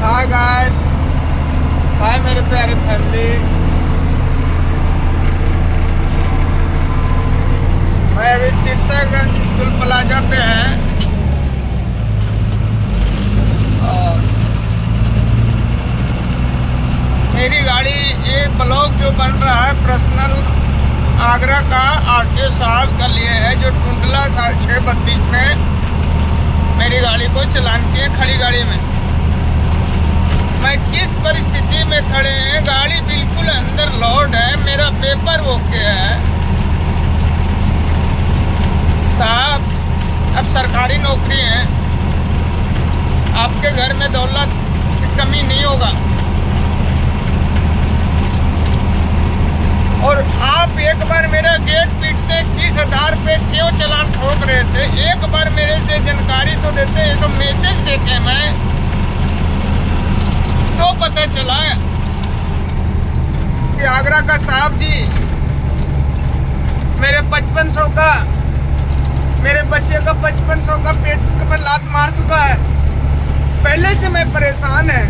Hi guys, हाय मेरे प्यारे family. मैं अभी सिरसागंज टोल प्लाजा पे है और मेरी गाड़ी ये ब्लॉग जो बन रहा है पर्सनल आगरा का आरटीओ साहब का लिए है, जो टुंडला 6:32 में मेरी गाड़ी को चलान किए खड़ी गाड़ी में। मैं किस परिस्थिति में खड़े हैं, गाड़ी बिल्कुल अंदर लोड है, मेरा पेपर ओके है साहब। अब सरकारी नौकरी है, आपके घर में दौलत की कमी नहीं होगा। और आप एक बार मेरा गेट पीटते 20,000 पे क्यों चालान ठोक रहे थे? एक बार मेरे से जानकारी तो देते। ये तो मैसेज देखे मैं तो पता चला कि आगरा का साहब जी मेरे 5500 का, मेरे बच्चे का 5500 का पेट पर लात मार चुका है। पहले से मैं परेशान है,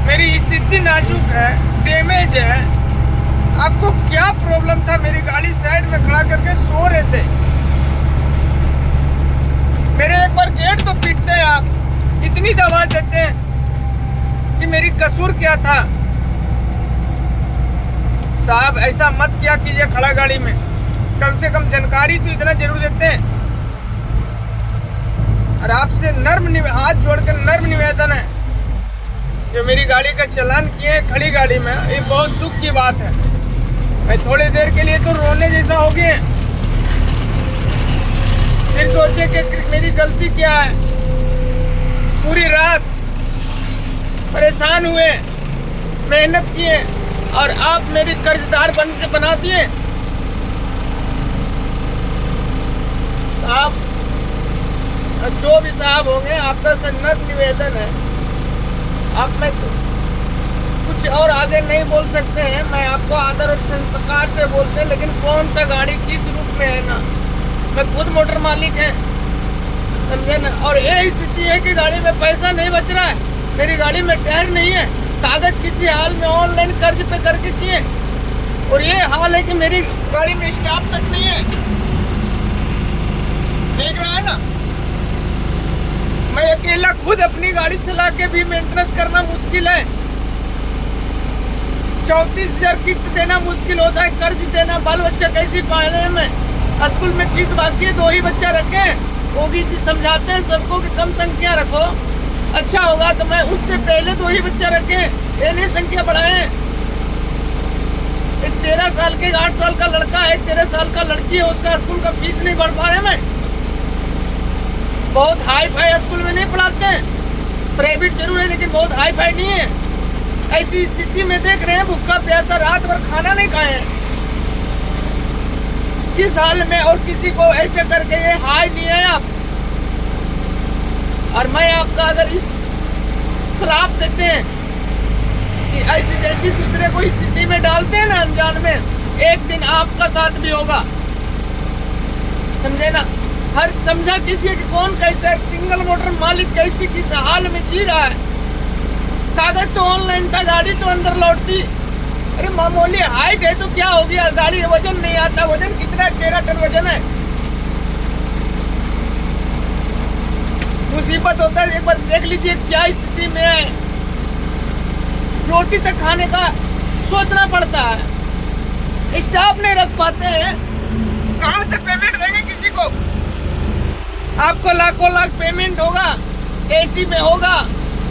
मेरी स्थिति नाजुक है, डैमेज है। आपको क्या प्रॉब्लम था? मेरी गाड़ी साइड में खड़ा करके सो रहे थे, मेरे एक बार गेट तो पीटते हैं आप, इतनी दबा देते हैं कि मेरी कसूर क्या था? साहब ऐसा मत किया कीजिए खड़ा गाड़ी में, कम से कम जानकारी तो इतना जरूर देते हैं। और आपसे हाथ जोड़कर नर्म निवेदन है, जो मेरी गाड़ी का चालान किए खड़ी गाड़ी में, ये बहुत दुख की बात है। मैं थोड़ी देर के लिए तो रोने जैसा हो गए, फिर सोचे कि मेरी गलती क्या है। पूरी रात परेशान हुए, मेहनत किए और आप मेरी कर्जदार बन के बना दिए। आप जो भी साहब होंगे, आपका सन्नत निवेदन है, आप मैं कुछ और आगे नहीं बोल सकते हैं। मैं आपको आदर और संस्कार से बोलते हैं, लेकिन कौन सा गाड़ी किस रूप में है ना, मैं खुद मोटर मालिक है, समझे ना। और ये स्थिति है कि गाड़ी में पैसा नहीं बच रहा है, मेरी गाड़ी में टायर नहीं है, कागज किसी हाल में ऑनलाइन कर्ज पे करके किए, और ये हाल है कि मेरी गाड़ी में स्टाफ तक नहीं है। देख रहा है ना, मैं अकेला खुद अपनी गाड़ी चला के भी मेंटेनेंस करना मुश्किल है। 34,000 किस्त देना मुश्किल होता है, कर्ज देना। बाल बच्चा कैसी पाले में, स्कूल में फीस बाकी है, 2 ही बच्चा रखे। होगी जी समझाते हैं सबको कि कम संख्या रखो, अच्छा होगा। तो मैं उससे पहले 2 ही बच्चा रखे, ये नहीं संख्या बढ़ाए। एक 13 साल के 8 साल का लड़का है, 13 साल का लड़की है, उसका स्कूल का फीस नहीं बढ़ पा रहे। मैं बहुत हाई फाई स्कूल में नहीं पढ़ाते हैं, प्राइवेट जरूर है लेकिन बहुत हाई फाई नहीं है। ऐसी स्थिति में देख रहे हैं, भूखा प्यासा रात भर खाना नहीं खाए किस हाल में, और किसी को ऐसे करके ये हाई नहीं है आप। और मैं आपका अगर इस श्राप देते हैं कि ऐसी जैसी दूसरे को स्थिति में डालते हैं ना अनजान में, एक दिन आपका साथ भी होगा, समझे ना। हर समझा कीजिए कि कौन कैसा सिंगल मोटर मालिक कैसी किस हाल में जी रहा है। कागज तो ऑनलाइन था, गाड़ी तो अंदर लौटती। अरे मामूली हाइट है तो क्या हो गया, गाड़ी वजन नहीं आता। वजन कितना? 13 टन वजन है। मुसीबत होता है, एक बार देख लीजिए क्या स्थिति में है। रोटी तक खाने का सोचना पड़ता है, स्टाफ नहीं रख पाते हैं, कहाँ से पेमेंट देंगे किसी को? आपको लाखों लाख पेमेंट होगा, एसी में होगा,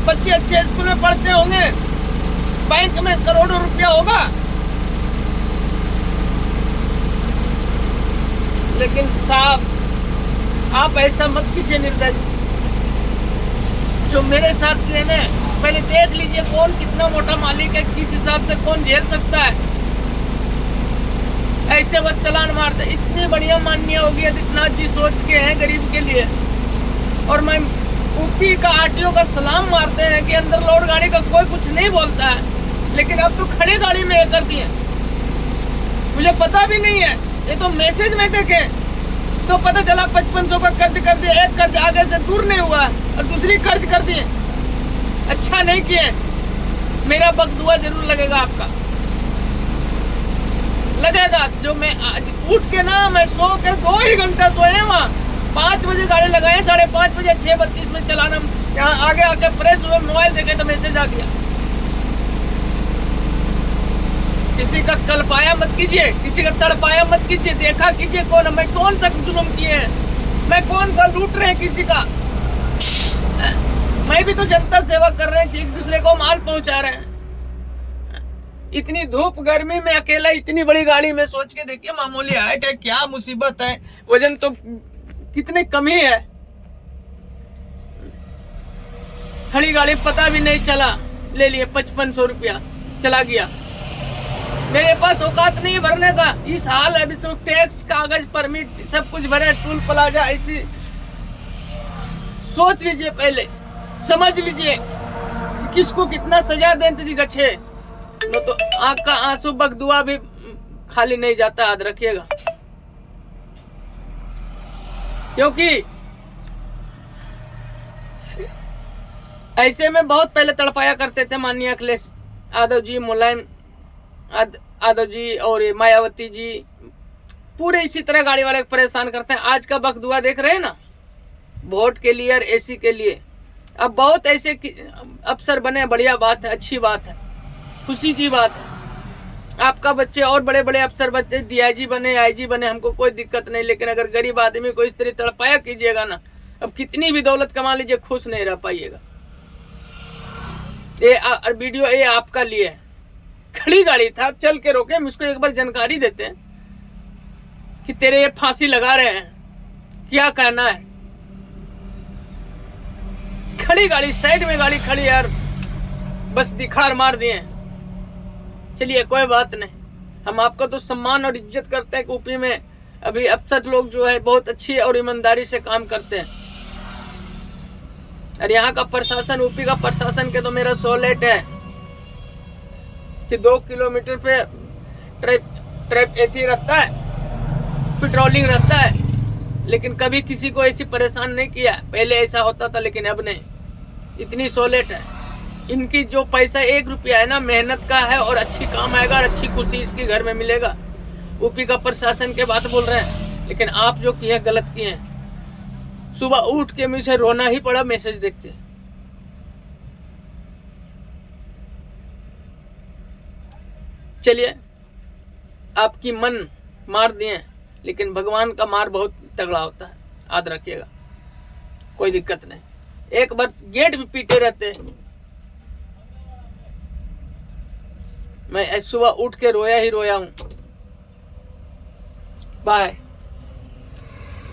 बच्चे अच्छे स्कूल में पढ़ते होंगे, बैंक में करोड़ों रुपया होगा, लेकिन साहब आप ऐसा मत कीजिए निर्दयी। जो मेरे साथ लेने, पहले देख लीजिए कौन कितना मोटा मालिक है, किस हिसाब से कौन झेल सकता है। ऐसे बस चालान मारते, इतनी बढ़िया माननीय होगी इतना जी सोच के हैं गरीब के लिए। और मैं यूपी का आरटीओ का सलाम मारते हैं कि अंदर लोड गाड़ी का कोई कुछ नहीं बोलता है, लेकिन अब तो खड़ी गाड़ी में ये कर दिए। मुझे पता भी नहीं है, ये तो मैसेज में देखे तो पता चला 5500 का कर्ज कर दिया। एक कर्ज आगे से दूर नहीं हुआ और दूसरी कर्ज कर दिए। अच्छा अच्छा नहीं किए, मेरा बकदुआ जरूर लगेगा आपका, लगेगा। जो मैं आज उठ के ना, मैं सो के 2 ही घंटा सोए वहाँ, 5 बजे गाड़ी लगाए, 5:30 बजे 6:32 में चलाना, यहाँ आगे आके फ्रेश हुए, मोबाइल देखे तो मैसेज आ गया। किसी का कलपाया मत कीजिए, किसी का तड़पाया मत कीजिए, देखा कीजिए कौन, मैं कौन सा जुल्म किए हैं, मैं कौन सा लूट रहे हैं किसी का। मैं भी तो जनता सेवा कर रहे हैं कि एक दूसरे को माल पहुंचा रहे हैं। इतनी धूप गर्मी में अकेला इतनी बड़ी गाड़ी में, सोच के देखिए, मामूली हाइट है, क्या मुसीबत है, वजन तो कितनी कमी है। खड़ी गाड़ी पता भी नहीं चला, ले लिए 5500 रुपया, चला गया। मेरे पास औकात नहीं भरने का, इस हाल है। अभी तो टैक्स, कागज, परमिट सब कुछ भरे, टूल प्लाजा, ऐसी सोच लीजिए, पहले समझ लीजिए किसको कितना सजा देते गच्छे, न तो आंख का आंसू बकदुआ भी खाली नहीं जाता, याद रखिएगा। क्योंकि ऐसे में बहुत पहले तड़पाया करते थे माननीय अखिलेश यादव जी, मुलायम यादव जी और मायावती जी, पूरे इसी तरह गाड़ी वाले परेशान करते हैं। आज का बकदुआ देख रहे हैं ना, वोट के लिए और एसी के लिए। अब बहुत ऐसे अफसर बने, बढ़िया बात है, अच्छी बात है, खुशी की बात है। आपका बच्चे और बड़े बड़े अफसर बच्चे डीआईजी बने, आईजी बने, हमको कोई दिक्कत नहीं। लेकिन अगर गरीब आदमी को इस तरह तड़पाया कीजिएगा ना, अब कितनी भी दौलत कमा लीजिए, खुश नहीं रह पाइएगा। ये वीडियो ये आपका लिए है। खड़ी गाड़ी था, चल के रोके, मुझको एक बार जानकारी देते हैं कि तेरे ये फांसी लगा रहे हैं, क्या कहना है। खड़ी गाड़ी, साइड में गाड़ी खड़ी यार, बस दिखार मार दिए। चलिए कोई बात नहीं, हम आपका तो सम्मान और इज्जत करते हैं कि यूपी में अभी अफसर लोग जो है बहुत अच्छी और ईमानदारी से काम करते हैं। और यहाँ का प्रशासन, यूपी का प्रशासन के तो मेरा सोलेट है कि 2 किलोमीटर पे ट्रैफिक रहता है, पेट्रोलिंग रहता है, लेकिन कभी किसी को ऐसी परेशान नहीं किया। पहले ऐसा होता था, लेकिन अब नहीं। इतनी सोलेट है इनकी। जो पैसा 1 रुपया है ना, मेहनत का है और अच्छी काम आएगा और अच्छी खुशी इसके घर में मिलेगा। यूपी का प्रशासन के बात बोल रहे हैं, लेकिन आप जो किए गलत किए हैं। सुबह उठ के मुझे रोना ही पड़ा मैसेज देख के। चलिए, आपकी मन मार दिए, लेकिन भगवान का मार बहुत तगड़ा होता है, याद रखिएगा, कोई दिक्कत नहीं। एक बार गेट भी पीटे रहते, मैं सुबह उठ के रोया ही रोया हूं। बाय।